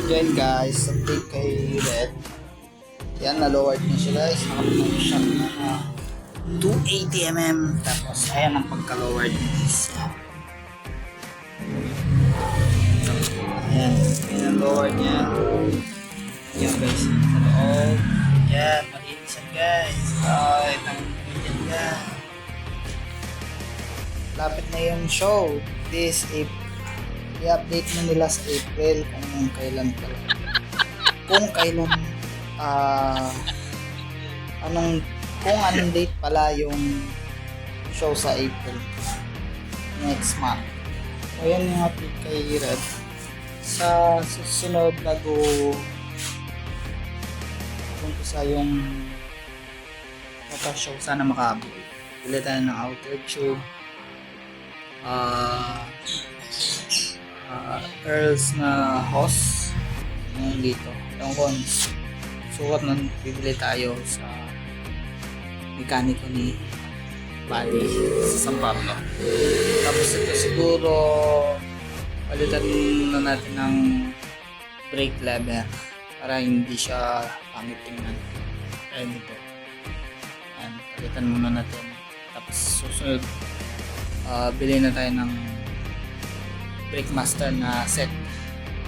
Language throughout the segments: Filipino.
Yan guys, update kay Red. Yan, na-lowered na siya guys. Nakapunong siya na 280mm. Tapos, ayan ang pagka-lowered guys. Ayan, yun ang lowered niya. Yan guys, sa loob. Yan, malinis yan guys. Itang yan yan. Lapit na yung show. This April. I-update na nila sa April kung kailan pala. Kung kailan anong date pala yung show sa April next month. So yan yung update kay Red. Sa susunod bago sa yung show, sana makaabot. Pili tayo ng outer tube. Earls na hose yung dito. Yung cons. Sukat nun, bibili tayo sa mekaniko ni Bali sa San Pablo. Tapos ito siguro palitan na natin ng brake lever para hindi siya pangit tingnan. Ayan ito. Ayan, palitan muna natin. Tapos susunod bili na tayo ng brake master na set.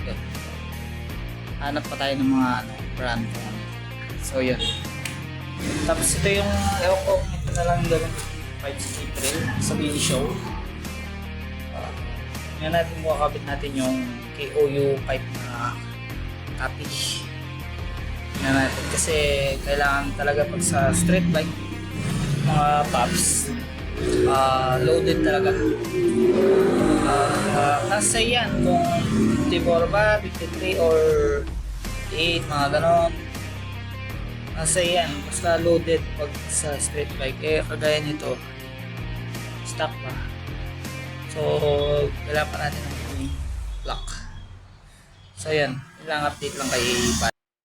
Okay. Hanap pa tayo ng mga brand. So yun. Tapos ito yung ewan ko kung ito na lang gawin 5 April sa mini show. Ngayon natin makakabit natin yung KOU pipe na copy. Ngayon natin kasi kailangan talaga pag sa street bike mga pops loaded talaga. Nasa yan kung 54 ba, 53 or 8, mga ganon. Nasa yan, basta loaded pag sa street bike. Eh, kagaya nito, stock pa. So, kailangan pa natin ng lock. So, yan. Ilang update lang kay